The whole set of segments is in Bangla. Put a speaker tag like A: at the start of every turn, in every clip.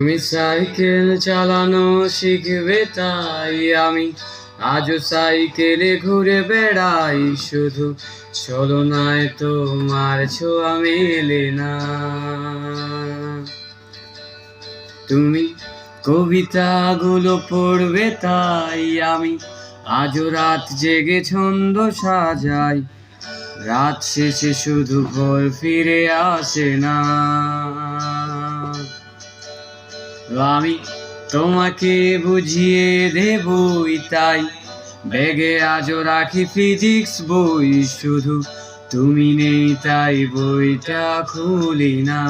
A: তুমি সাইকেল চালানো শিখবে তাই আমি আজও সাইকেলে ঘুরে বেড়াই, শুধু চলনায় তোমার ছোঁয়া মেলে না। তুমি কবিতাগুলো পড়বে তাই আমি আজও রাত জেগে ছন্দ সাজাই, রাত শেষে শুধু ভোর ফিরে আসে না। আমি তোমাকে বুঝিয়ে দেবই তাই ব্যাগে আজও রাখি ফিজিক্স বই, শুধু তুমি নেই তাই বইটা খুলি না।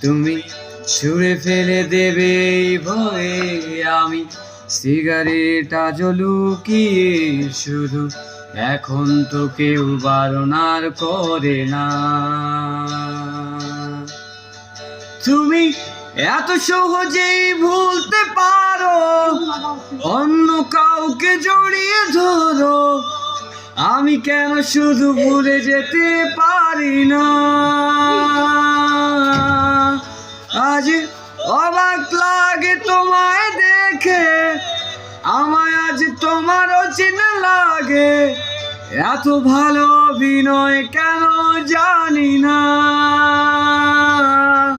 A: তুমি ছুঁড়ে ফেলে দেবে এই ভয়ে আমি সিগারেট আজও লুকিয়ে, শুধু এখন তো কেউ বারণ করে না। তুমি এত সহজেই ভুলতে পারো, অন্য কাউকে জড়িয়ে ধরো, আমি কেন শুধু ভুলে যেতে পারি না। আজ অবাক লাগে তোমায় দেখে, আমায় আজ তোমারও চেনা লাগে, এত ভালো অভিনয় কেন জানি না।